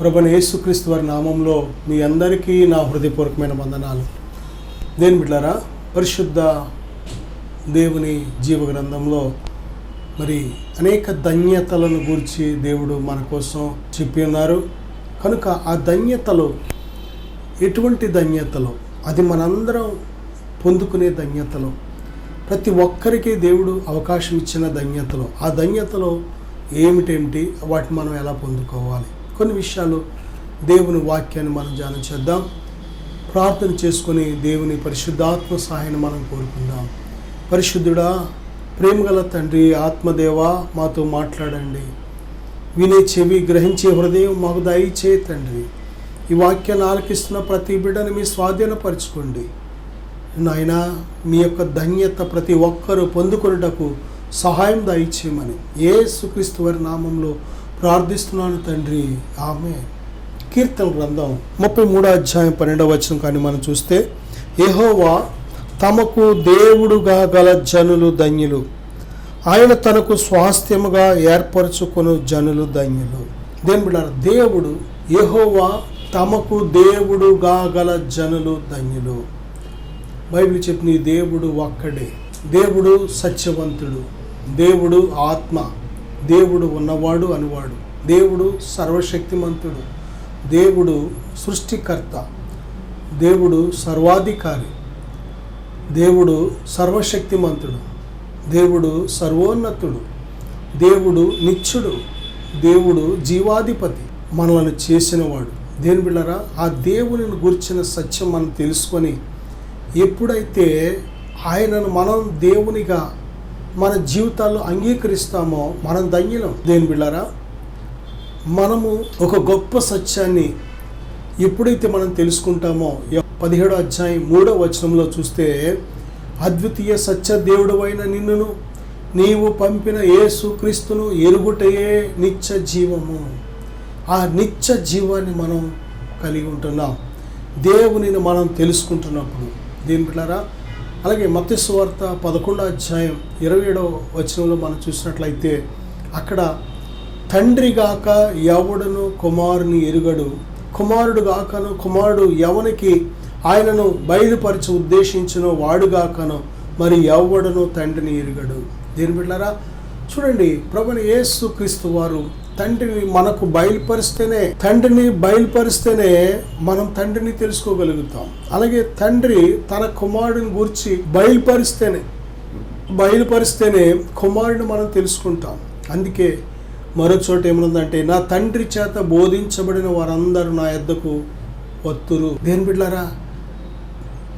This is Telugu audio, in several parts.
ప్రభువైన యేసుక్రీస్తు వారి నామంలో మీ అందరికీ నా హృదయపూర్వకమైన వందనాలు. దేని బిడ్డలారా, పరిశుద్ధ దేవుని జీవ గ్రంథంలో మరి అనేక ధన్యతలను గురించి దేవుడు మన కోసం చెప్పి ఉన్నారు. కనుక ఆ ధన్యతలు ఎటువంటి ధన్యతలు, అది మనందరం పొందుకునే ధన్యతలు, ప్రతి ఒక్కరికి దేవుడు అవకాశం ఇచ్చిన ధన్యతలు. ఆ ధన్యతలు ఏమిటేమిటి, వాటిని మనం ఎలా పొందుకోవాలి, కొన్ని విషయాలు దేవుని వాక్యాన్ని మనం ధ్యానం చేద్దాం. ప్రార్థన చేసుకొని దేవుని పరిశుద్ధాత్మ సహాయాన్ని మనం కోరుకుందాం. పరిశుద్ధుడా, ప్రేమగల తండ్రి, ఆత్మదేవా, మాతో మాట్లాడండి. వినే చెవి, గ్రహించే హృదయం మాకు దయచే తండ్రి. ఈ వాక్యాన్ని ఆలకిస్తున్న ప్రతి బిడ్డని మీ స్వాధీనపరచుకోండి నాయనా. మీ యొక్క ధన్యత ప్రతి ఒక్కరూ పొందుకొనుటకు సహాయం దయచేయమని యేసుక్రీస్తు వారి నామంలో ప్రార్థిస్తున్నాను తండ్రి, ఆమేన్. కీర్తన గ్రంథం 33:12 కానీ మనం చూస్తే, యెహోవా తమకు దేవుడుగా గల జనులు ధన్యులు, ఆయన తనకు స్వాస్థ్యముగా ఏర్పరచుకొను జనులు ధన్యులు. దేని బిడ్డలారా, దేవుడు యెహోవా తమకు దేవుడుగా గల జనులు ధన్యులు. బైబిల్ చెప్పిన దేవుడు ఒక్కడే. దేవుడు సత్యవంతుడు, దేవుడు ఆత్మ, దేవుడు ఉన్నవాడు అనువాడు, దేవుడు సర్వశక్తిమంతుడు, దేవుడు సృష్టికర్త, దేవుడు సర్వాధికారి, దేవుడు సర్వశక్తిమంతుడు, దేవుడు సర్వోన్నతుడు, దేవుడు నిత్యుడు, దేవుడు జీవాధిపతి, మనలను చేసినవాడు. దేని బిళ్ళరా, ఆ దేవునిని గురించిన సత్యం మనం తెలుసుకొని ఎప్పుడైతే ఆయనను మనం దేవునిగా మన జీవితాల్లో అంగీకరిస్తామో మనం ధన్యులం. దేని బిళ్ళరా, మనము ఒక గొప్ప సత్యాన్ని ఎప్పుడైతే మనం తెలుసుకుంటామో, 17:3 చూస్తే, అద్వితీయ సత్య దేవుడవైన నిన్నును నీవు పంపిన యేసుక్రీస్తును ఎరుగుటయే నిత్య జీవము. ఆ నిత్య జీవాన్ని మనం కలిగి ఉంటున్నాం దేవునిని మనం తెలుసుకుంటున్నప్పుడు. దేని బిడ్డలారా, అలాగే మత్తయి సువార్త 11:27 మనం చూసినట్లయితే, అక్కడ తండ్రి గాక ఎవడును కుమారుని ఎరుగడు, కుమారుడు గాకను కుమారుడు ఎవనికి ఆయనను బయలుపరిచి ఉద్దేశించిన వాడుగాకను మరి ఎవడను తండ్రిని ఎరుగడు. దేని బిడ్డలారా, చూడండి, ప్రభువైన యేసుక్రీస్తు వారు తండ్రిని మనకు తండ్రిని బయలుపరిస్తేనే మనం తండ్రిని తెలుసుకోగలుగుతాం. అలాగే తండ్రి తన కుమారుడిని గురించి బయలుపరిస్తేనే కుమారుడిని మనం తెలుసుకుంటాం. అందుకే మరో చోట ఏమనుందంటే, నా తండ్రి చేత బోధించబడిన వారందరూ నా యొద్దకు వత్తురు. దేని బిడ్డలారా,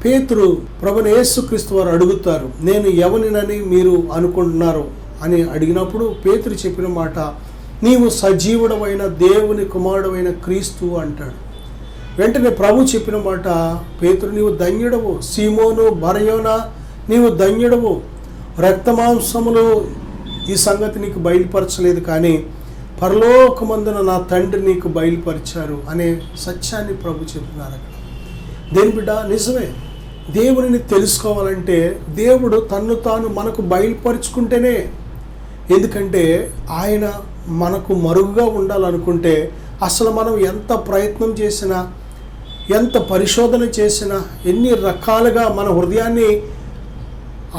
పేతురు ప్రభువైన యేసుక్రీస్తు వారు అడుగుతారు, నేను ఎవనినని మీరు అనుకుంటున్నారు అని అడిగినప్పుడు పేతురు చెప్పిన మాట, నీవు సజీవుడవైన దేవుని కుమారుడవైన క్రీస్తు అంటాడు. వెంటనే ప్రభు చెప్పిన మాట, పేతురు నీవు ధన్యుడవు, సీమోను బరయోనా నీవు ధన్యుడవు, రక్తమాంసములు ఈ సంగతి నీకు బయలుపరచలేదు, కానీ పరలోకమందున నా తండ్రి నీకు బయలుపరిచారు అనే సత్యాన్ని ప్రభు చెప్తున్నారు అక్కడ. దేని బిడ్డ, నిజమే, దేవునిని తెలుసుకోవాలంటే దేవుడు తన్ను తాను మనకు బయలుపరుచుకుంటేనే. ఎందుకంటే ఆయన మనకు మరుగుగా ఉండాలనుకుంటే అసలు మనం ఎంత ప్రయత్నం చేసినా, ఎంత పరిశోధన చేసినా, ఎన్ని రకాలుగా మన హృదయాన్ని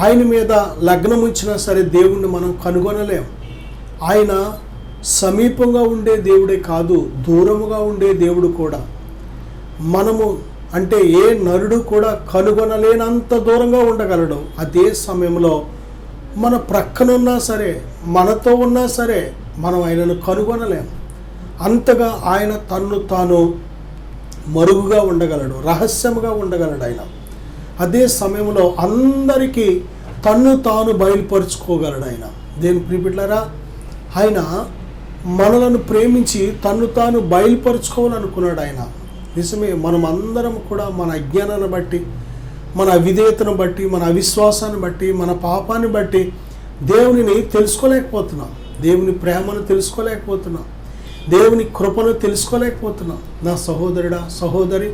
ఆయన మీద లగ్నం ఉంచినా సరే దేవుణ్ణి మనం కనుగొనలేం. ఆయన సమీపంగా ఉండే దేవుడే కాదు, దూరముగా ఉండే దేవుడు కూడా. మనము అంటే ఏ నరుడు కూడా కనుగొనలేనంత దూరంగా ఉండగలడు. అదే సమయంలో మన ప్రక్కనున్నా సరే, మనతో ఉన్నా సరే మనం ఆయనను కనుగొనలేం. అంతగా ఆయన తన్ను తాను మరుగుగా ఉండగలడు, రహస్యముగా ఉండగలడు ఆయన. అదే సమయంలో అందరికీ తన్ను తాను బయలుపరుచుకోగలడు ఆయన. దేని ప్రియబిడ్డలారా, ఆయన మనలను ప్రేమించి తన్ను తాను బయలుపరుచుకోవాలనుకున్నాడు ఆయన. నిజమే, మనం అందరం కూడా మన అజ్ఞానాన్ని బట్టి, మన అవిధేయతను బట్టి, మన అవిశ్వాసాన్ని బట్టి, మన పాపాన్ని బట్టి దేవునిని తెలుసుకోలేకపోతున్నాం, దేవుని ప్రేమను తెలుసుకోలేకపోతున్నాం, దేవుని కృపను తెలుసుకోలేకపోతున్నాం. నా సహోదరుడా, సహోదరి,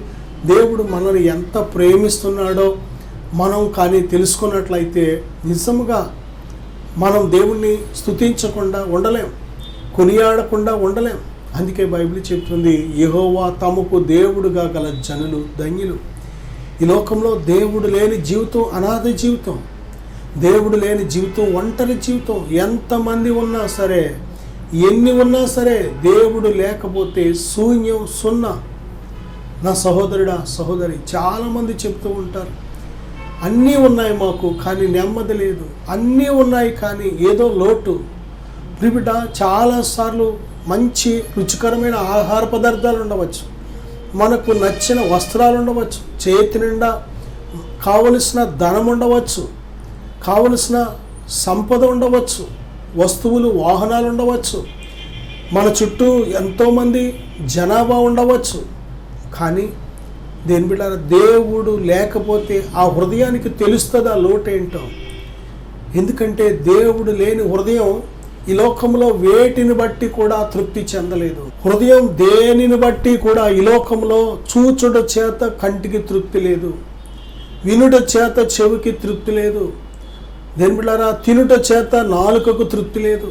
దేవుడు మనల్ని ఎంత ప్రేమిస్తున్నాడో మనం కానీ తెలుసుకున్నట్లయితే నిజముగా మనం దేవుణ్ణి స్తుతించకుండా ఉండలేం, కొనియాడకుండా ఉండలేం. అందుకే బైబిల్ చెప్తుంది, యెహోవా తమకు దేవుడుగా గల జనులు ధన్యులు. ఈ లోకంలో దేవుడు లేని జీవితం అనాథ జీవితం, దేవుడు లేని జీవితం ఒంటరి జీవితం. ఎంతమంది ఉన్నా సరే, ఎన్ని ఉన్నా సరే, దేవుడు లేకపోతే శూన్యం, సున్నా. నా సహోదరుడా, సహోదరి, చాలామంది చెప్తూ ఉంటారు, అన్నీ ఉన్నాయి మాకు కానీ నెమ్మది లేదు, అన్నీ ఉన్నాయి కానీ ఏదో లోటు. ప్రిబిడ్డ, చాలాసార్లు మంచి రుచికరమైన ఆహార పదార్థాలు ఉండవచ్చు, మనకు నచ్చిన వస్త్రాలు ఉండవచ్చు, చేతి నిండా కావలసిన ధనం ఉండవచ్చు, కావలసిన సంపద ఉండవచ్చు, వస్తువులు వాహనాలు ఉండవచ్చు, మన చుట్టూ ఎంతోమంది జనాభా ఉండవచ్చు. కానీ దేని బిడ్డారా, దేవుడు లేకపోతే ఆ హృదయానికి తెలుస్తుంది ఆ లోటేంటో. ఎందుకంటే దేవుడు లేని హృదయం ఈ లోకంలో వేటిని బట్టి కూడా తృప్తి చెందలేదు. హృదయం దేనిని బట్టి కూడా ఈ లోకంలో చూచుట చేత కంటికి తృప్తి లేదు, వినుట చేత చెవికి తృప్తి లేదు, దేని బిడ్డారా తినుట చేత నాలుకకు తృప్తి లేదు.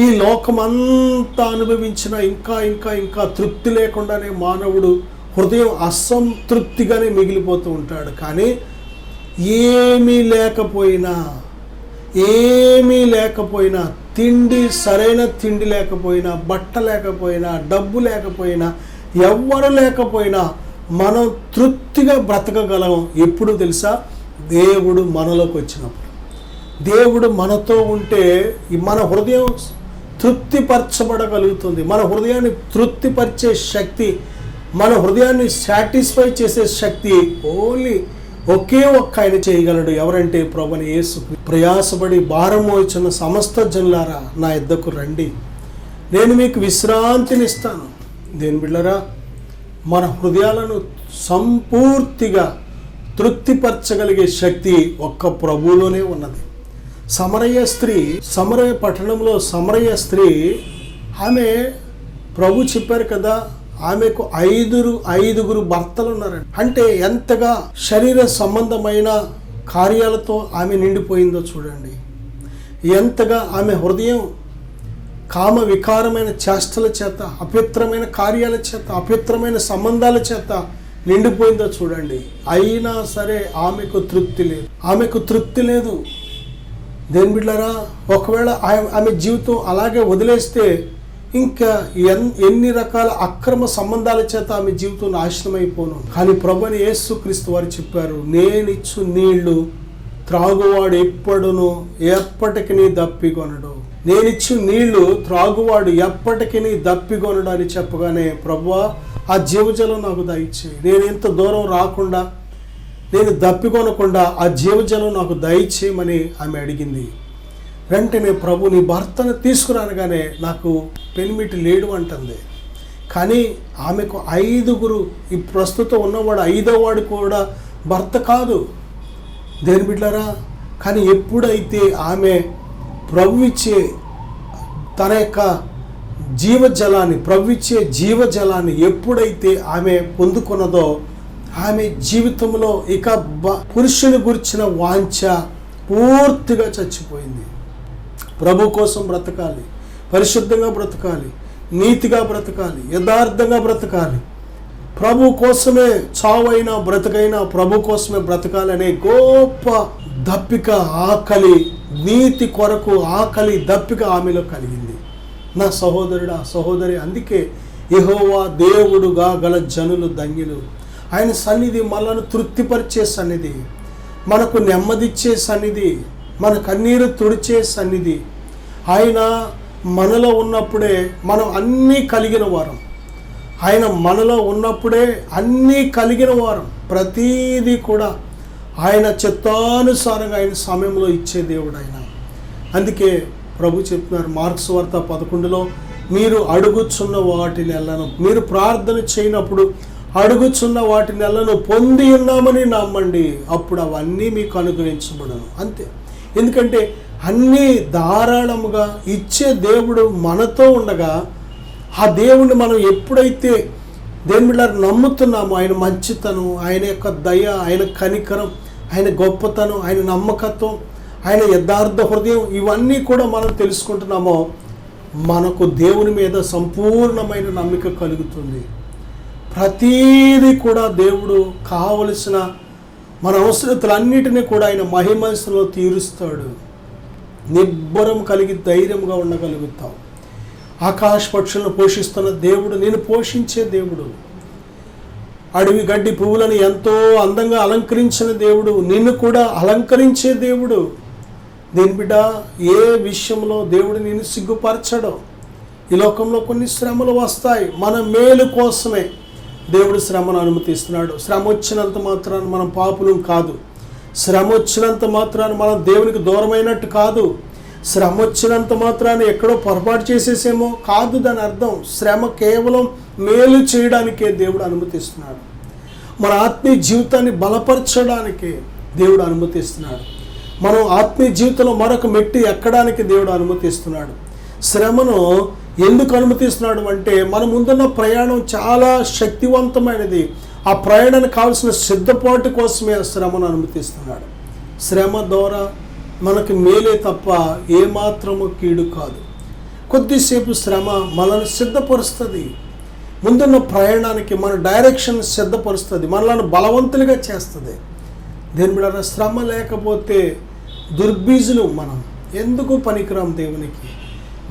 ఈ లోకమంతా అనుభవించిన ఇంకా ఇంకా ఇంకా తృప్తి లేకుండానే మానవుడు హృదయం అసంతృప్తిగానే మిగిలిపోతూ ఉంటాడు. కానీ ఏమీ లేకపోయినా తిండి, సరైన తిండి లేకపోయినా, బట్ట లేకపోయినా, డబ్బు లేకపోయినా, ఎవ్వరు లేకపోయినా మనం తృప్తిగా బ్రతకగలం. ఎప్పుడు తెలుసా? దేవుడు మనలోకి వచ్చినప్పుడు. దేవుడు మనతో ఉంటే మన హృదయం తృప్తిపరచబడగలుగుతుంది. మన హృదయాన్ని తృప్తిపరిచే శక్తి, మన హృదయాన్ని సాటిస్ఫై చేసే శక్తి ఓన్లీ ఒకే ఒక్క ఆయన చేయగలడు. ఎవరంటే ప్రభువైన యేసు. ప్రయాసపడి భారం మోయుచున్న సమస్త జనులారా నా యొద్దకు రండి, నేను మీకు విశ్రాంతినిస్తాను. దేని బిడ్డలారా, మన హృదయాలను సంపూర్తిగా తృప్తిపరచగలిగే శక్తి ఒక్క ప్రభువులోనే ఉన్నది. సమరయ పట్టణంలో సమరయ స్త్రీ, ఆమె ప్రభు చెప్పారు కదా, ఆమెకు ఐదుగురు భర్తలు ఉన్నారండి. అంటే ఎంతగా శరీర సంబంధమైన కార్యాలతో ఆమె నిండిపోయిందో చూడండి. ఎంతగా ఆమె హృదయం కామ వికారమైన చేష్టల చేత, అపవిత్రమైన కార్యాల చేత, అపవిత్రమైన సంబంధాల చేత నిండిపోయిందో చూడండి. అయినా సరే ఆమెకు తృప్తి లేదు. దేని బిడ్డలారా, ఒకవేళ ఆమె జీవితం అలాగే వదిలేస్తే ఇంకా ఎన్ని రకాల అక్రమ సంబంధాల చేత ఆమె జీవితం నాశనం అయిపోను. కానీ ప్రభువైన యేసుక్రీస్తు వారు చెప్పారు, నేనిచ్చు నీళ్లు త్రాగువాడు ఎప్పటికీ దప్పికొనడు. నేనిచ్చు నీళ్లు త్రాగువాడు ఎప్పటికీ దప్పికొనడు అని చెప్పగానే, ప్రభువా ఆ జీవజలం నాకు దయచేయి, నేను ఇంత దూరం రాకుండా, నేను దప్పికొనకుండా ఆ జీవజలం నాకు దయచేయమని ఆమె అడిగింది. వెంటనే ప్రభు నీ భర్తను తీసుకురానగానే నాకు పెనిమిటి లేడు అంటుంది. కానీ ఆమెకు ఐదుగురు, ఈ ప్రస్తుతం ఉన్నవాడు ఐదోవాడు కూడా భర్త కాదు. దేని బిడ్డలారా, కానీ ఎప్పుడైతే ఆమె ప్రభు ఇచ్చే తన యొక్క జీవజలాన్ని ఎప్పుడైతే ఆమె పొందుకున్నదో, ఆమె జీవితంలో ఇక పురుషుని గురించిన వాంఛ పూర్తిగా చచ్చిపోయింది. ప్రభు కోసం బ్రతకాలి, పరిశుద్ధంగా బ్రతకాలి, నీతిగా బ్రతకాలి, యథార్థంగా బ్రతకాలి, ప్రభు కోసమే చావైనా బ్రతకైనా ప్రభు కోసమే బ్రతకాలనే గొప్ప దప్పిక, ఆకలి, నీతి కొరకు ఆకలి, దప్పిక ఆమెలో కలిగింది. నా సహోదరుడా, సహోదరి, అందుకే యెహోవా దేవుడుగా గల జనులు ధన్యులు. ఆయన సన్నిధి మనల్ని తృప్తిపరిచే సన్నిధి, మనకు నెమ్మదిచ్చే సన్నిధి, మన కన్నీరు తుడిచే సన్నిధి. ఆయన మనలో ఉన్నప్పుడే మనం అన్నీ కలిగిన వారం. ఆయన మనలో ఉన్నప్పుడే అన్నీ కలిగిన వారం. ప్రతీదీ కూడా ఆయన చిత్తానుసారంగా ఆయన సమయంలో ఇచ్చే దేవుడు ఆయన. అందుకే ప్రభు చెప్తున్నారు మార్క్స్ వార్త 11లో, మీరు అడుగుచున్న వాటిని ఎల్లను, మీరు ప్రార్థన చేయనప్పుడు అడుగుచున్న వాటిని ఎల్లను పొంది ఉన్నామని నమ్మండి, అప్పుడు అవన్నీ మీకు అనుగ్రహించబడను. అంతే. ఎందుకంటే అన్నీ ధారాళముగా ఇచ్చే దేవుడు మనతో ఉండగా, ఆ దేవుడిని మనం ఎప్పుడైతే దేని బిడ్డలారా నమ్ముతున్నామో, ఆయన మంచితనం, ఆయన యొక్క దయ, ఆయన కనికరం, ఆయన గొప్పతనం, ఆయన నమ్మకత్వం, ఆయన యథార్థ హృదయం, ఇవన్నీ కూడా మనం తెలుసుకుంటున్నామో, మనకు దేవుని మీద సంపూర్ణమైన నమ్మిక కలుగుతుంది. ప్రతీది కూడా దేవుడు కావలసిన మన అవసరతలన్నిటినీ కూడా ఆయన మహిమలో తీరుస్తాడు. నిబ్బరం కలిగి ధైర్యంగా ఉండగలుగుతాం. ఆకాశ పక్షులను పోషిస్తున్న దేవుడు నేను పోషించే దేవుడు. అడవి గడ్డి పువ్వులను ఎంతో అందంగా అలంకరించిన దేవుడు నిన్ను కూడా అలంకరించే దేవుడు. దేని బిడ్డ, ఏ విషయంలో దేవుడు నిన్ను సిగ్గుపరచడో. ఈ లోకంలో కొన్ని శ్రమలు వస్తాయి, మన మేలు కోసమే దేవుడు శ్రమను అనుమతిస్తున్నాడు. శ్రమ వచ్చినంత మాత్రాన మనం పాపులం కాదు. శ్రమ వచ్చినంత మాత్రాన మనం దేవునికి దూరమైనట్టు కాదు. శ్రమ వచ్చినంత మాత్రాన ఎక్కడో పొరపాటు చేసేసేమో కాదు. దాని అర్థం శ్రమ కేవలం మేలు చేయడానికే దేవుడు అనుమతిస్తున్నాడు. మన ఆత్మీయ జీవితాన్ని బలపరచడానికే దేవుడు అనుమతిస్తున్నాడు. మనం ఆత్మీయ జీవితంలో మరొక మెట్టు ఎక్కడానికి దేవుడు అనుమతిస్తున్నాడు. శ్రమను ఎందుకు అనుమతిస్తున్నాడు అంటే మన ముందున్న ప్రయాణం చాలా శక్తివంతమైనది. ఆ ప్రయాణానికి కావాల్సిన సిద్ధపాటు కోసమే ఆ శ్రమను అనుమతిస్తున్నాడు. శ్రమ ద్వారా మనకి మేలే తప్ప ఏమాత్రము కీడు కాదు. కొద్దిసేపు శ్రమ మనల్ని సిద్ధపరుస్తుంది. ముందున్న ప్రయాణానికి మన డైరెక్షన్ సిద్ధపరుస్తుంది, మనల్ని బలవంతులుగా చేస్తుంది. దేని బిడ్డ, శ్రమ లేకపోతే దుర్బీజులు మనం ఎందుకు పనికిరాం.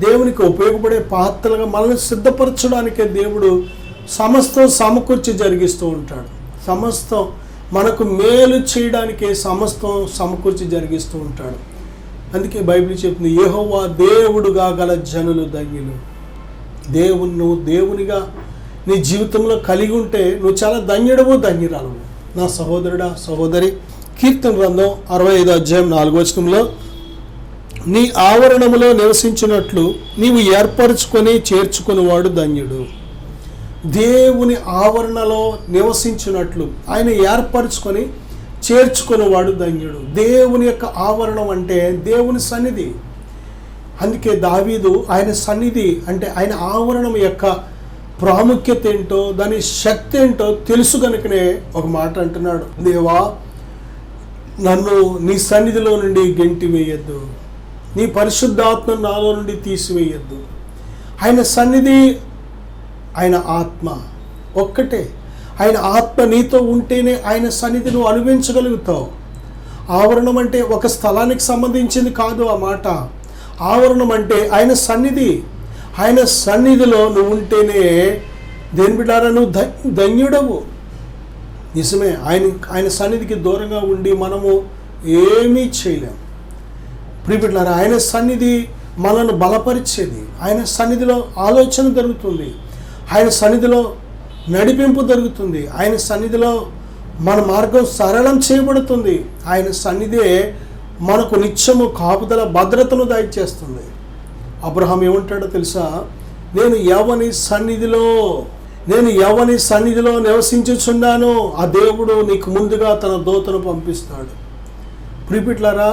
దేవునికి ఉపయోగపడే పాత్రలుగా మనల్ని సిద్ధపరచడానికే దేవుడు సమస్తం సమకూర్చి జరిగిస్తూ ఉంటాడు. సమస్తం మనకు మేలు చేయడానికే సమస్తం సమకూర్చి జరిగిస్తూ ఉంటాడు. అందుకే బైబిల్ చెప్తుంది, యెహోవా దేవుడుగా గల జనులు ధన్యులు. నువ్వు దేవునిగా నీ జీవితంలో కలిగి ఉంటే నువ్వు చాలా ధన్యుడవు, ధన్యురాలవు. నా సహోదరుడా, సహోదరి, కీర్తన గ్రంథం 65 అధ్యాయం 4వ వచనంలో, నీ ఆవరణములో నివసించినట్లు నీవు ఏర్పరచుకొని చేర్చుకునేవాడు ధన్యుడు. దేవుని ఆవరణలో నివసించినట్లు ఆయన ఏర్పరచుకొని చేర్చుకునేవాడు ధన్యుడు. దేవుని యొక్క ఆవరణం అంటే దేవుని సన్నిధి. అందుకే దావీదు ఆయన సన్నిధి అంటే ఆయన ఆవరణం యొక్క ప్రాముఖ్యత ఏంటో, దాని శక్తి ఏంటో తెలుసు కనుకనే ఒక మాట అంటున్నాడు, దేవా నన్ను నీ సన్నిధిలో నుండి గెంటి వేయద్దు, నీ పరిశుద్ధాత్మ నాలో నుండి తీసివేయద్దు. ఆయన సన్నిధి, ఆయన ఆత్మ ఒక్కటే. ఆయన ఆత్మ నీతో ఉంటేనే ఆయన సన్నిధి నువ్వు అనుభవించగలుగుతావు. ఆవరణం అంటే ఒక స్థలానికి సంబంధించింది కాదు ఆ మాట. ఆవరణం అంటే ఆయన సన్నిధి. ఆయన సన్నిధిలో నువ్వు ఉంటేనే దేని బిడ్డారా నువ్వు ధన్యుడవు. నిజమే, ఆయన సన్నిధికి దూరంగా ఉండి మనము ఏమీ చేయలేం. ప్రియబిడ్డలారా, ఆయన సన్నిధి మనల్ని బలపరిచేది. ఆయన సన్నిధిలో ఆలోచన జరుగుతుంది, ఆయన సన్నిధిలో నడిపింపు జరుగుతుంది, ఆయన సన్నిధిలో మన మార్గం సరళం చేయబడుతుంది. ఆయన సన్నిధే మనకు నిత్యము కాపుదల భద్రతను దయచేస్తుంది. అబ్రహాం ఏమంటాడో తెలుసా, నేను ఎవని సన్నిధిలో నివసించుచున్నాను, ఆ దేవుడు నీకు ముందుగా తన దూతను పంపిస్తాడు. ప్రియబిడ్డలారా,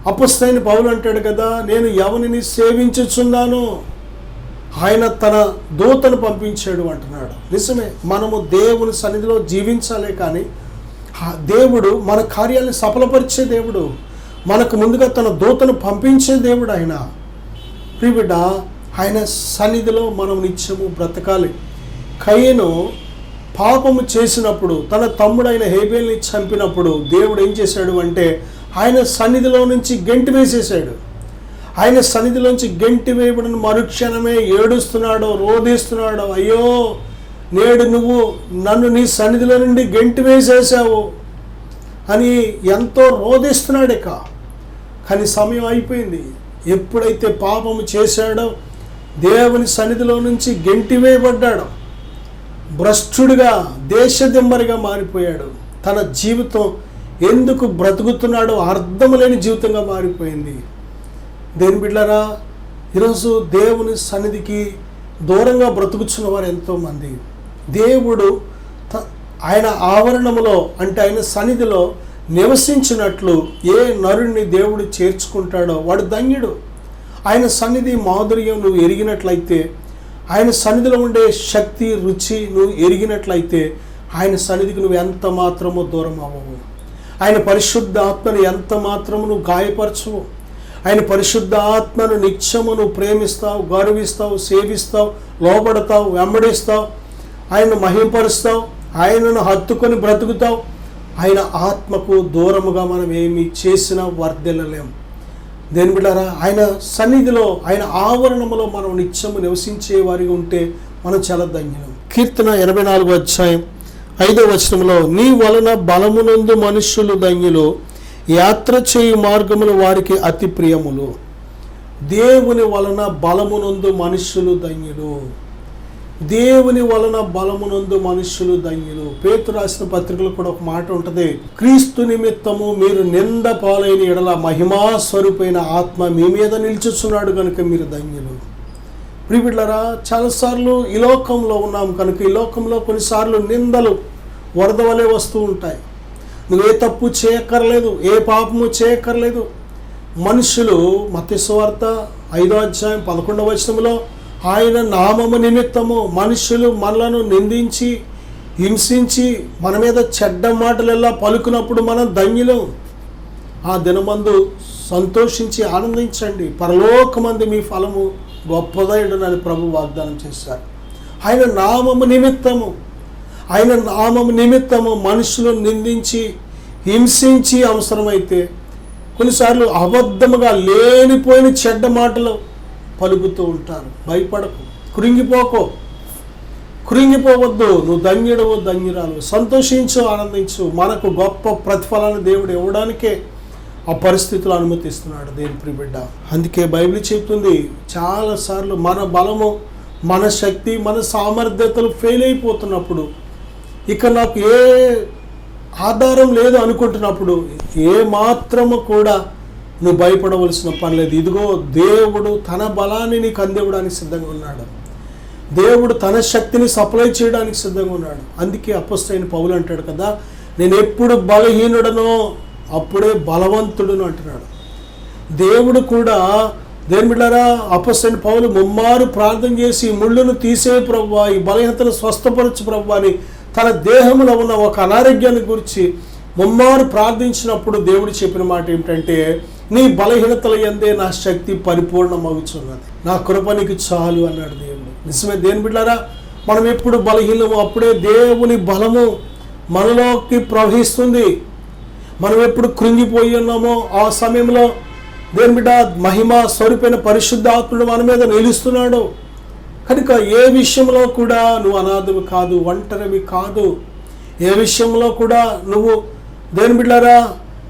అపొస్తలుడైన పౌలు అంటాడు కదా, నేను ఎవరిని సేవించుచున్నాను, ఆయన తన దూతను పంపించాడు అంటున్నాడు. నిజమే, మనము దేవుని సన్నిధిలో జీవించాలే కానీ దేవుడు మన కార్యాలను సఫలపరిచే దేవుడు, మనకు ముందుగా తన దూతను పంపించే దేవుడు ఆయన. ప్రియబిడ్డ, ఆయన సన్నిధిలో మనం నిత్యము బ్రతకాలి. కయీను పాపము చేసినప్పుడు, తన తమ్ముడైన హేబేల్ని చంపినప్పుడు దేవుడు ఏం చేశాడు అంటే ఆయన సన్నిధిలో నుంచి గెంటి వేసేసాడు. ఆయన సన్నిధిలోంచి గెంటి వేయబడిన మరుక్షణమే ఏడుస్తున్నాడు, రోధిస్తున్నాడు, అయ్యో నేడు నువ్వు నన్ను నీ సన్నిధిలో నుండి గెంటి వేసేసావు అని ఎంతో రోధిస్తున్నాడు. కానీ సమయం అయిపోయింది. ఎప్పుడైతే పాపము చేశాడో దేవుని సన్నిధిలో నుంచి గెంటి వేయబడ్డాడు, భ్రష్టుడిగా దేశదిమ్మరిగా మారిపోయాడు. తన జీవితం ఎందుకు బ్రతుకుతున్నాడో అర్థం లేని జీవితంగా మారిపోయింది. దేని బిడ్డలారా, ఈరోజు దేవుని సన్నిధికి దూరంగా బ్రతుకుచున్న వారు ఎంతోమంది. దేవుడు ఆయన ఆవరణములో అంటే ఆయన సన్నిధిలో నివసించినట్లు ఏ నరుడిని దేవుడు చేర్చుకుంటాడో వాడు ధన్యుడు. ఆయన సన్నిధి మాధుర్యం నువ్వు ఎరిగినట్లయితే, ఆయన సన్నిధిలో ఉండే శక్తి రుచి నువ్వు ఎరిగినట్లయితే, ఆయన సన్నిధికి నువ్వు ఎంత మాత్రమో దూరం అవ్వవు. ఆయన పరిశుద్ధ ఆత్మని ఎంత మాత్రము నువ్వు గాయపరచవు. ఆయన పరిశుద్ధ ఆత్మను నిత్యము నువ్వు ప్రేమిస్తావు, గౌరవిస్తావు, సేవిస్తావు, లోబడతావు, వెంబడిస్తావు, ఆయనను మహింపరుస్తావు, ఆయనను హత్తుకొని బ్రతుకుతావు. ఆయన ఆత్మకు దూరముగా మనం ఏమి చేసినా వర్ధిల్లలేము. దేని బిడ్డారా, ఆయన సన్నిధిలో, ఆయన ఆవరణములో మనం నిత్యము నివసించే వారిగా ఉంటే మనం చాలా ధన్యులం. కీర్తన 84వ అధ్యాయం 5వ వచనంలో, నీ వలన బలమునందు మనుష్యులు ధన్యులు, యాత్ర చేయు మార్గములు వారికి అతి ప్రియములు. దేవుని వలన బలమునందు మనుష్యులు ధన్యులు, దేవుని వలన బలమునందు మనుష్యులు ధన్యులు. పేతురు రాసిన పత్రికలో కూడా ఒక మాట ఉంటుంది, క్రీస్తు నిమిత్తము మీరు నింద పాలైన ఎడల మహిమా స్వరూపైన ఆత్మ మీ మీద నిలుచుచున్నాడు కనుక మీరు ధన్యులు. ప్రియబిడ్డలారా, చాలాసార్లు ఈ లోకంలో ఉన్నాం కనుక ఈ లోకంలో కొన్నిసార్లు నిందలు వరద వలె వస్తూ ఉంటాయి. నువ్వే తప్పు చేయక్కర్లేదు, ఏ పాపము చేయక్కర్లేదు. మనుషులు మత్తయి సువార్త 5వ అధ్యాయం 11వ వచనంలో, ఆయన నామము నిమిత్తము మనుషులు మనలను నిందించి హింసించి మన మీద చెడ్డ మాటలెల్లా పలుకున్నప్పుడు మనం ధన్యులం. ఆ దినమందు సంతోషించి ఆనందించండి, పరలోకమందు మీ ఫలము గొప్పదైనని ప్రభు వాగ్దానం చేశారు. ఆయన నామము నిమిత్తము మనుషులు నిందించి హింసించి అవసరమైతే కొన్నిసార్లు అబద్ధముగా లేనిపోయిన చెడ్డ మాటలు పలుకుతూ ఉంటారు. భయపడకు, కృంగిపోవద్దు. నువ్వు ధన్యుడవు, ధన్యురాలు. సంతోషించు, ఆనందించు. మనకు గొప్ప ప్రతిఫలాన్ని దేవుడు ఇవ్వడానికే ఆ పరిస్థితులు అనుమతిస్తున్నాడు దేవుని ప్రియబిడ్డ. అందుకే బైబిల్ చెప్తుంది, చాలాసార్లు మన బలము, మన శక్తి, మన సామర్థ్యతలు ఫెయిల్ అయిపోతున్నప్పుడు, ఇక నాకు ఏ ఆధారం లేదు అనుకుంటున్నప్పుడు ఏ మాత్రము కూడా నువ్వు భయపడవలసిన పని లేదు. ఇదిగో దేవుడు తన బలాన్ని నీకు అందివ్వడానికి సిద్ధంగా ఉన్నాడు. దేవుడు తన శక్తిని సప్లై చేయడానికి సిద్ధంగా ఉన్నాడు. అందుకే అపొస్తలుడైన పౌలు అంటాడు కదా, నేను ఎప్పుడు బలహీనుడనో అప్పుడే బలవంతుడును అంటున్నాడు. దేవుడు కూడా దేని బిడ్డారా, అపొస్తలుడైన పౌలు ముమ్మారు ప్రార్థన చేసి ముళ్ళును తీసే ప్రభువా, ఈ బలహీనతను స్వస్థపరచు ప్రభువా అని తన దేహంలో ఉన్న ఒక అనారోగ్యాన్ని గురించి ముమ్మారు ప్రార్థించినప్పుడు దేవుడు చెప్పిన మాట ఏమిటంటే, నీ బలహీనతల యందే నా శక్తి పరిపూర్ణమవుతున్నది, నా కృప నీకు చాలు అన్నాడు దేవుడు. నిజమే దేని బిడ్డారా, మనం ఎప్పుడు బలహీనము అప్పుడే దేవుని బలము మనలోకి ప్రవహిస్తుంది. మనం ఎప్పుడు కృంగిపోయి ఉన్నామో ఆ సమయంలో దేని బిడ్డ మహిమ స్వరూపైన పరిశుద్ధాత్ముడు మన మీద నిలుస్తున్నాడు. కనుక ఏ విషయంలో కూడా నువ్వు అనాథవి కాదు, ఒంటరివి కాదు. ఏ విషయంలో కూడా నువ్వు దేని బిడ్డారా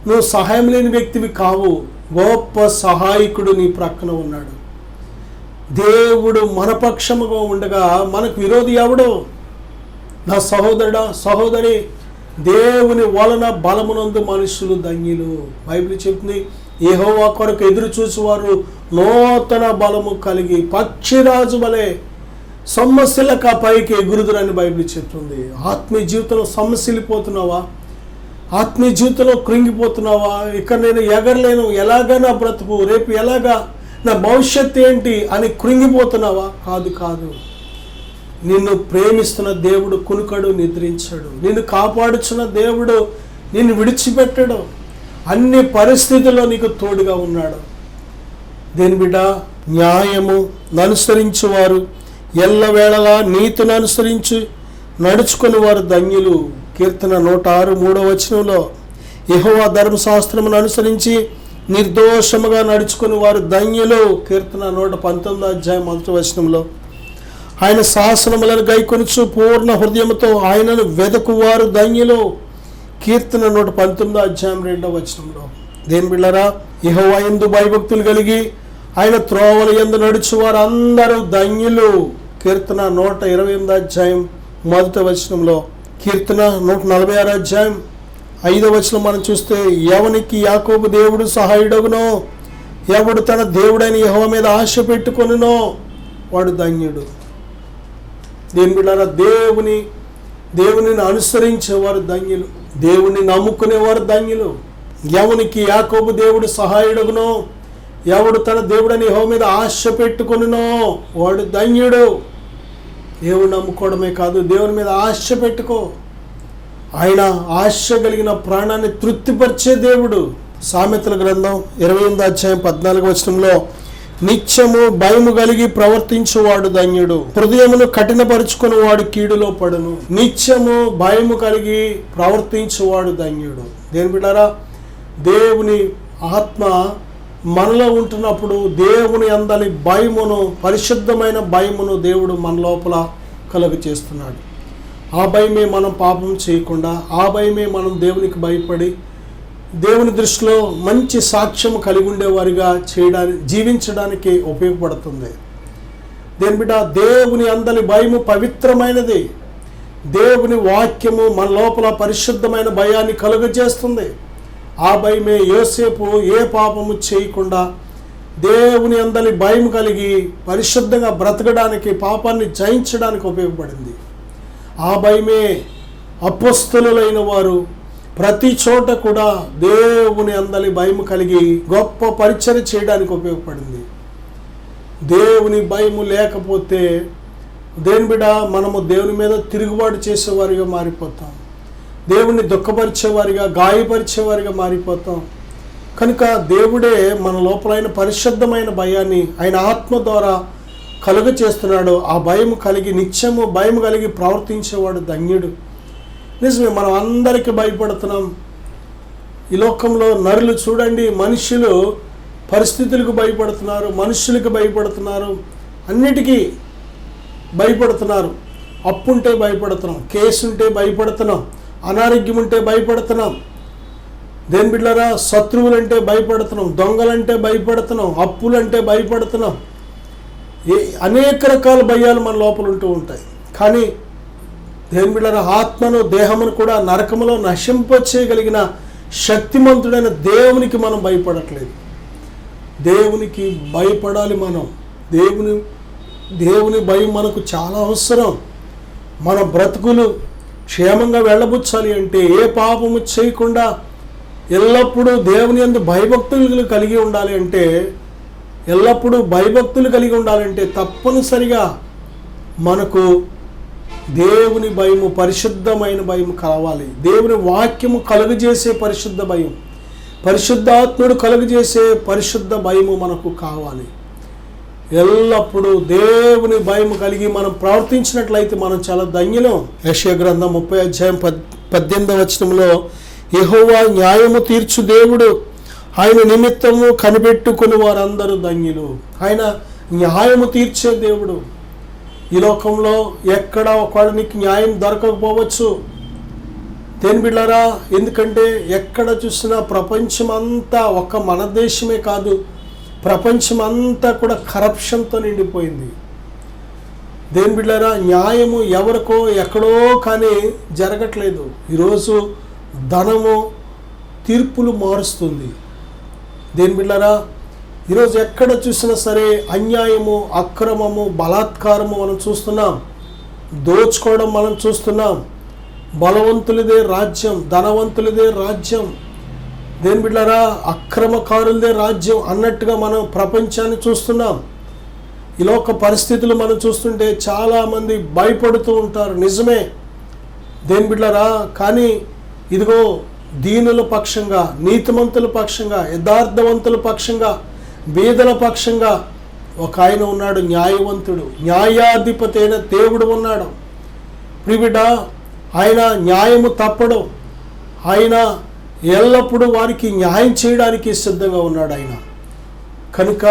నువ్వు సహాయం లేని వ్యక్తివి కావు. గొప్ప సహాయకుడు నీ ప్రక్కన ఉన్నాడు. దేవుడు మన పక్షముగా ఉండగా మనకు విరోధి ఎవడు? నా సహోదరుడా, సహోదరి, దేవుని వలన బలమునందు మనుషులు ధన్యులు. బైబిల్ చెప్తుంది, యెహోవా కొరకు ఎదురు చూసేవారు నూతన బలము కలిగి పక్షిరాజు వలె సొమ్మసిల్లక పైకి ఎగురుదురని బైబిల్ చెప్తుంది. ఆత్మీయ జీవితంలో సొమ్మసిల్లిపోతున్నావా? ఆత్మీయ జీవితంలో కృంగిపోతున్నావా? ఇక నేను ఎగరలేను, ఎలాగా నా బ్రతుకు, రేపు ఎలాగా నా భవిష్యత్తు ఏంటి అని కృంగిపోతున్నావా? కాదు. నిన్ను ప్రేమిస్తున్న దేవుడు కునుకడు, నిద్రించడు. నిన్ను కాపాడుచున్న దేవుడు నిన్ను విడిచిపెట్టడు. అన్ని పరిస్థితుల్లో నీకు తోడుగా ఉన్నాడు. దేని బిడ్డ, న్యాయము అనుసరించువారు ఎల్లవేళలా నీతిని అనుసరించి నడుచుకుని వారు ధన్యులు. కీర్తన 106 వచనంలో, యెహోవా ధర్మశాస్త్రమును అనుసరించి నిర్దోషముగా నడుచుకుని వారు ధన్యులు. కీర్తన 119 అధ్యాయం 1 వచనంలో, ఆయన శాసనములను గైకొనుచు పూర్ణ హృదయముతో ఆయనను వెదకువారు ధన్యులు. కీర్తన 119 అధ్యాయం 2 వచనంలో. దేని బిళ్ళరా, యెహోవా యందు భయభక్తులు కలిగి ఆయన త్రోవల యందు నడుచువారు అందరూ ధన్యులు. కీర్తన 128 అధ్యాయం 1 వచనంలో. కీర్తన 146 అధ్యాయం 5 వచనం మనం చూస్తే, ఎవనికి యాకోబు దేవుడు సహాయుడగునో, ఎవడు తన దేవుడైన యెహోవా మీద ఆశ పెట్టుకొనునో వాడు ధన్యుడు. దేని బిడ్డారా, దేవునిని అనుసరించేవారు ధన్యులు, దేవుని నమ్ముకునేవారు ధన్యులు. ఎవనికి యాకోబు దేవుడు సహాయుడగునో, ఎవడు తన దేవుడని యెహోవా మీద ఆశ పెట్టుకొనునో వాడు ధన్యుడు. దేవుడు నమ్ముకోవడమే కాదు, దేవుని మీద ఆశ పెట్టుకో. ఆయన ఆశ కలిగిన ప్రాణాన్ని తృప్తిపరిచే దేవుడు. సామెతల గ్రంథం 28వ అధ్యాయం 14వ వచనంలో, నిత్యము భయము కలిగి ప్రవర్తించువాడు ధన్యుడు, హృదయమును కఠినపరుచుకుని వాడు కీడులో పడును. నిత్యము భయము కలిగి ప్రవర్తించువాడు ధన్యుడు. దేని బిడ్డారా, దేవుని ఆత్మ మనలో ఉంటున్నప్పుడు దేవుని అందలి భయమును, పరిశుద్ధమైన భయమును దేవుడు మన లోపల కలుగ చేస్తున్నాడు. ఆ భయమే మనం పాపం చేయకుండా, ఆ భయమే మనం దేవునికి భయపడి దేవుని దృష్టిలో మంచి సాక్ష్యం కలిగి ఉండేవారిగా జీవించడానికి ఉపయోగపడుతుంది. దేని బిడ్డ, దేవుని అందలి భయము పవిత్రమైనది. దేవుని వాక్యము మన లోపల పరిశుద్ధమైన భయాన్ని కలుగజేస్తుంది. ఆ భయమే యోసేపు ఏ పాపము చేయకుండా దేవుని అందలి భయం కలిగి పరిశుద్ధంగా బ్రతకడానికి, పాపాన్ని జయించడానికి ఉపయోగపడింది. ఆ భయమే అపోస్తలులైన వారు ప్రతి చోట కూడా దేవుని అందలి భయం కలిగి గొప్ప పరిచర్య చేయడానికి ఉపయోగపడింది. దేవుని భయము లేకపోతే దేని బిడ్డ, మనము దేవుని మీద తిరుగుబాటు చేసేవారిగా మారిపోతాం. దేవుణ్ణి దుఃఖపరిచేవారిగా, గాయపరిచేవారిగా మారిపోతాం. కనుక దేవుడే మన లోపలైన పరిశుద్ధమైన భయాన్ని ఆయన ఆత్మ ద్వారా కలుగ చేస్తున్నాడు. ఆ భయం కలిగి, నిత్యము భయం కలిగి ప్రవర్తించేవాడు ధన్యుడు. నిజమే, మనం అందరికీ భయపడుతున్నాం. ఈ లోకంలో నరులు చూడండి, మనుషులు పరిస్థితులకు భయపడుతున్నారు, మనుషులకు భయపడుతున్నారు, అన్నిటికీ భయపడుతున్నారు. అప్పుంటే భయపడుతున్నాం, కేసు ఉంటే భయపడుతున్నాం, అనారోగ్యం ఉంటే భయపడుతున్నాం. దేని బిడ్డలారా, శత్రువులంటే భయపడుతున్నాం, దొంగలంటే భయపడుతున్నాం, అప్పులంటే భయపడుతున్నాం. అనేక రకాల భయాలు మన లోపల ఉంటూ ఉంటాయి. కానీ దేని బిడ్డలారా, ఆత్మను దేహమును కూడా నరకములో నశింపచేయగలిగిన శక్తిమంతుడైన దేవునికి మనం భయపడట్లేదు. దేవునికి భయపడాలి మనం. దేవుని భయం మనకు చాలా అవసరం. మన బ్రతుకులు క్షేమంగా వెళ్ళబుచ్చాలి అంటే, ఏ పాపము చేయకుండా ఎల్లప్పుడూ దేవుని యందు భయభక్తులు కలిగి ఉండాలి అంటే, ఎల్లప్పుడూ భయభక్తులు కలిగి ఉండాలంటే తప్పనిసరిగా మనకు దేవుని భయము, పరిశుద్ధమైన భయం కావాలి. దేవుని వాక్యము కలుగజేసే పరిశుద్ధ భయం, పరిశుద్ధాత్ముడు కలుగజేసే పరిశుద్ధ భయము మనకు కావాలి. ఎల్లప్పుడూ దేవుని భయం కలిగి మనం ప్రవర్తించినట్లయితే మనం చాలా ధన్యులం. యెషయా గ్రంథం 30వ అధ్యాయం 18వ వచనంలో, యెహోవా న్యాయము తీర్చు దేవుడు, ఆయన నిమిత్తము కనిపెట్టుకుని వారందరూ ధన్యులు. ఆయన న్యాయము తీర్చే దేవుడు. ఈ లోకంలో ఎక్కడ ఒకడికి న్యాయం దొరకకపోవచ్చు. దేని బిడ్డలారా, ఎందుకంటే ఎక్కడ చూసినా ప్రపంచమంతా, ఒక్క మన దేశమే కాదు, ప్రపంచమంతా కూడా కరప్షన్తో నిండిపోయింది. దేని బిడ్డలారా, న్యాయము ఎవరికో ఎక్కడో కానీ జరగట్లేదు. ఈరోజు ధనము తీర్పులు మారుస్తుంది. దేని బిడ్డలారా, ఈరోజు ఎక్కడ చూసినా సరే అన్యాయము, అక్రమము, బలాత్కారము మనం చూస్తున్నాం. దోచుకోవడం మనం చూస్తున్నాం. బలవంతులదే రాజ్యం, ధనవంతులదే రాజ్యం. దేని బిడ్డలారా, అక్రమకారులదే రాజ్యం అన్నట్టుగా మనం ప్రపంచాన్ని చూస్తున్నాం. ఈ లోక పరిస్థితులు మనం చూస్తుంటే చాలామంది భయపడుతూ ఉంటారు. నిజమే దేని బిడ్డలారా, కానీ ఇదిగో దీనుల పక్షంగా, నీతిమంతుల పక్షంగా, యథార్థవంతుల పక్షంగా, బీదల పక్షంగా ఒక ఆయన ఉన్నాడు, న్యాయవంతుడు, న్యాయాధిపతి అయిన దేవుడు ఉన్నాడు. ప్రియబిడ్డ, ఆయన న్యాయము తప్పడు. ఆయన ఎల్లప్పుడూ వారికి న్యాయం చేయడానికి సిద్ధంగా ఉన్నాడు ఆయన. కనుక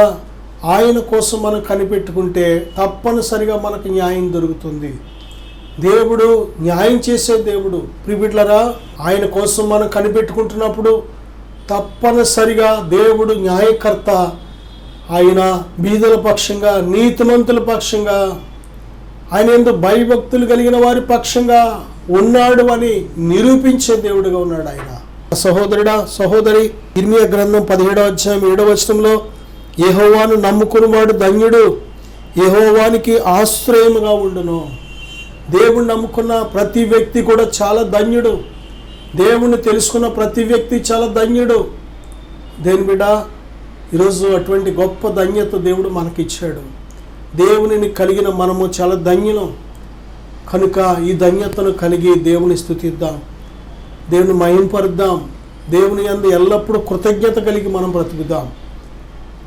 ఆయన కోసం మనం కనిపెట్టుకుంటే తప్పనిసరిగా మనకు న్యాయం దొరుకుతుంది. దేవుడు న్యాయం చేసే దేవుడు. ప్రియబిడ్డలారా, ఆయన కోసం మనం కనిపెట్టుకుంటున్నప్పుడు తప్పనిసరిగా దేవుడు న్యాయకర్త. ఆయన బీదల పక్షంగా, నీతిమంతుల పక్షంగా, ఆయన యందు భయభక్తులు కలిగిన వారి పక్షంగా ఉన్నాడు అని నిరూపించే దేవుడుగా ఉన్నాడు ఆయన. సహోదరుడా, సహోదరి, ఇర్మియా గ్రంథం 17వ అధ్యాయం 7వ వచనంలో, యెహోవాను నమ్ముకునివాడు ధన్యుడు, యెహోవానికి ఆశ్రయముగా ఉండును. దేవుణ్ణి నమ్ముకున్న ప్రతి వ్యక్తి కూడా చాలా ధన్యుడు. దేవుణ్ణి తెలుసుకున్న ప్రతి వ్యక్తి చాలా ధన్యుడు. దేని బిడ్డ, ఈరోజు అటువంటి గొప్ప ధన్యత దేవుడు మనకిచ్చాడు. దేవునిని కలిగిన మనము చాలా ధన్యులం. కనుక ఈ ధన్యతను కలిగి దేవుని స్తుతిద్దాం, దేవుని మహింపరుద్దాం. దేవుని యందు ఎల్లప్పుడూ కృతజ్ఞత కలిగి మనం బ్రతుకుదాం.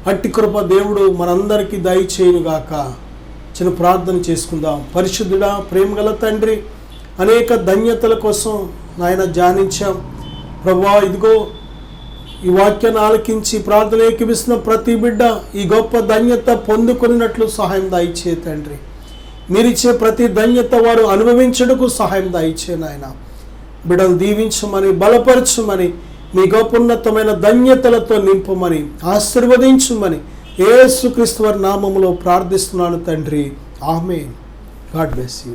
అట్టి కృప దేవుడు మనందరికీ దయచేయునుగాక. చిన్న ప్రార్థన చేసుకుందాం. పరిశుద్ధుడా, ప్రేమగల తండ్రి, అనేక ధన్యతల కోసం నాయన ధ్యానించాం ప్రభువా. ఇదిగో ఈ వాక్యాన్ని ఆలకించి ప్రార్థన ఏకీపిస్తున్న ప్రతి బిడ్డ ఈ గొప్ప ధన్యత పొందుకున్నట్లు సహాయం దయచే తండ్రి. మీరిచ్చే ప్రతి ధన్యత వారు అనుభవించడానికి సహాయం దయచే నాయన. బిడ్డను దీవించమని, బలపరచమని, మీ గొప్ప ధన్యతలతో నింపమని, ఆశీర్వదించమని యేసుక్రీస్తు వారి నామములో ప్రార్థిస్తున్నాను తండ్రి. ఆమేన్. God bless you.